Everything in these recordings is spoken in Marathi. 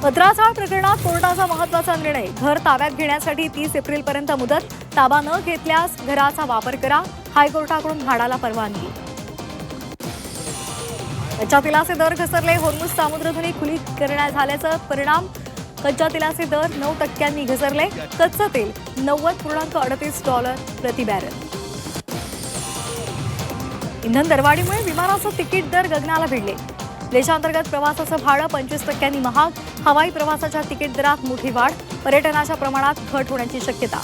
पत्राचाळ प्रकरणात कोर्टाचा महत्त्वाचा निर्णय. घर ताब्यात घेण्यासाठी 30 एप्रिलपर्यंत मुदत. ताबा न घेतल्यास घराचा वापर करा. हायकोर्टाकडून म्हाडाला परवानगी. कच्च्या तेलाचे दर घसरले. होर्मुझ सामुद्रधुनी खुली करण्यात झाल्याचा परिणाम. कच्च्या तेलाचे दर 9% घसरले. कच्चं तेल $90.38 प्रति बॅरल. इंधन दरवाढीमुळे विमानाचं तिकीट दर गगनाला भिडले. देशांतर्गत प्रवासाचं भाडं 25% महाग. हवाई प्रवासाच्या तिकीट दरात मोठी वाढ. पर्यटनाच्या प्रमाणात घट होण्याची शक्यता.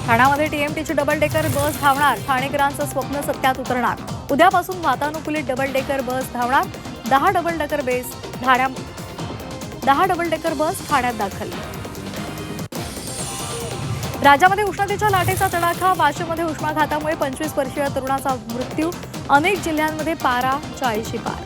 ठाण्यामध्ये टीएमटीची डबल डेकर बस धावणार. ठाणेकरांचं स्वप्न सत्यात उतरणार. उद्यापासून वातानुकूलित डबल डेकर बस धावणार. 10 डबल डेकर बस ठाण्यात दाखल. राज्यामध्ये उष्णतेच्या लाटेचा तडाखा. वाशिममध्ये उष्माघातामुळे 25 वर्षीय तरुणाचा मृत्यू. अनेक जिल्ह्यांमध्ये पारा 40 पार.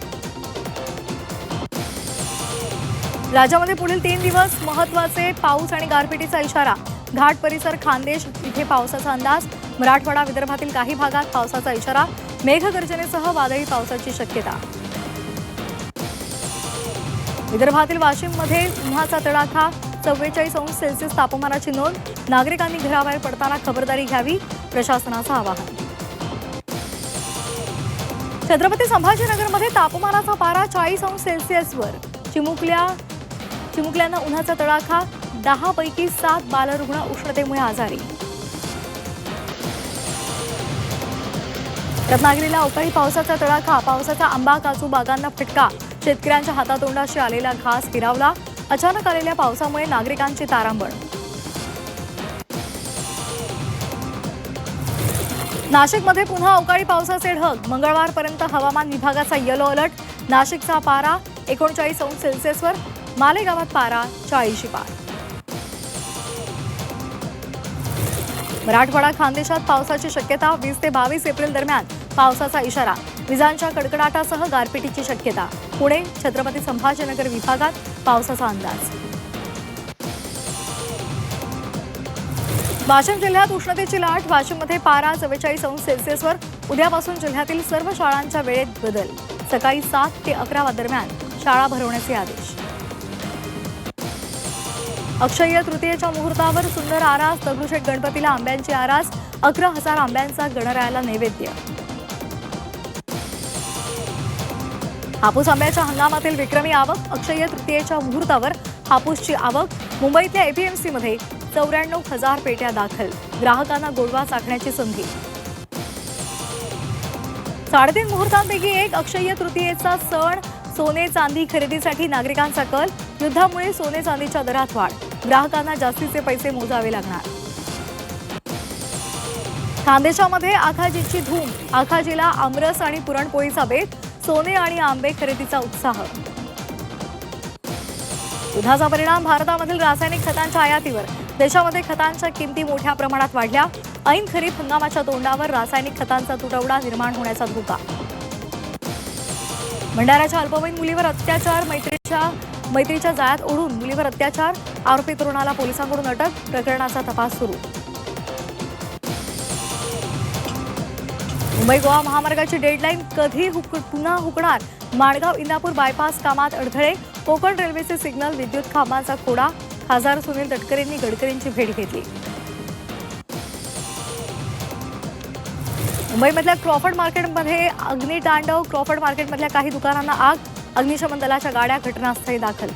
राज्यामध्ये पुढील 3 दिवस महत्त्वाचे. पाऊस आणि गारपिटीचा इशारा. घाट परिसर, खानदेश इथे पावसाचा अंदाज. मराठवाडा, विदर्भातील काही भागात पावसाचा इशारा. मेघगर्जनेसह वादळी पावसाची शक्यता. विदर्भातील वाशिममध्ये उन्हाचा तडाखा. 44°C तापमानाची नोंद. नागरिकांनी घराबाहेर पडताना खबरदारी घ्यावी. प्रशासनाचं आवाहन. छत्रपती संभाजीनगरमध्ये तापमानाचा पारा 40°C वर. चिमुकल्यानं उन्हाचा तडाखा. 10 पैकी 7 बालरुग्ण उष्णतेमुळे आजारी. रत्नागिरीला अवकाळी पावसाचा तडाखा. पावसाचा आंबा काजू बागांना फटका. शेतकऱ्यांच्या हातातोंडाशी आलेला घास हिरावला. अचानक आलेल्या पावसामुळे नागरिकांची तारांबळ. नाशिकमध्ये पुन्हा अवकाळी पावसाचे ढग. मंगळवारपर्यंत हवामान विभागाचा येलो अलर्ट. नाशिकचा पारा 39°C वर. मालेगावात पारा 40 पार. मराठवाडा, खानदेशात पावसाची शक्यता. 20 ते 22 एप्रिल दरम्यान पावसाचा इशारा. विजांच्या कडकडाटासह गारपिटीची शक्यता. पुणे, छत्रपती संभाजीनगर विभागात पावसाचा अंदाज. वाशिम जिल्ह्यात उष्णतेची लाट. वाशिममध्ये पारा 44°C वर. उद्यापासून जिल्ह्यातील सर्व शाळांच्या वेळेत बदल. सकाळी 7 ते 11 दरम्यान शाळा भरवण्याचे आदेश. अक्षय्य तृतीयेच्या मुहूर्तावर सुंदर आरास. दगडूशेठ गणपतीला आंब्यांची आरास. 11,000 आंब्यांचा गणरायाला नैवेद्य. हापूस आंब्याच्या हंगामातील विक्रमी आवक. अक्षय्य तृतीयेच्या मुहूर्तावर हापूसची आवक. मुंबईतल्या एपीएमसीमध्ये 94,000 पेट्या दाखल. ग्राहकांना गोडवा चाखण्याची संधी. 3.5 मुहूर्तांपैकी एक अक्षय्य तृतीयेचा सण. सोने चांदी खरेदीसाठी नागरिकांचा कल. युद्धामुळे सोने चांदीच्या दरात वाढ. ग्राहकांना जास्तीचे पैसे मोजावे लागणार. खानदेशामध्ये आखाजीची धूम. आखाजीला आमरस आणि पुरणपोळीचा बेत. सोने आणि आंबे खरेदीचा उत्साह. युद्धाचा परिणाम भारतामधील रासायनिक खतांच्या आयातीवर. देशामध्ये खतांच्या किमती मोठ्या प्रमाणात वाढल्या. ऐन खरीप हंगामाच्या तोंडावर रासायनिक खतांचा तुटवडा निर्माण होण्याचा धोका. भंडाऱ्याच्या अल्पवयीन मुलीवर अत्याचार. मैत्रीच्या जाळ्यात ओढून मुलीवर अत्याचार. आरोपी तरुणाला पोलिसांकडून अटक. प्रकरणाचा तपास सुरू. मुंबई गोवा महामार्गाची डेडलाईन कधी पुन्हा हुकणार. माणगाव इंदापूर बायपास कामात अडथळे. कोकण रेल्वेचे सिग्नल. विद्युत खांबांचा खोडा. खासदार सुनील तटकरेंनी गडकरींची भेट घेतली. मुंबईमधल्या क्रॉफर्ड मार्केटमध्ये अग्नितांडव. क्रॉफर्ड मार्केटमधल्या काही दुकानांना आग. अग्निशमन दलाच्या गाड्या घटनास्थळी दाखल.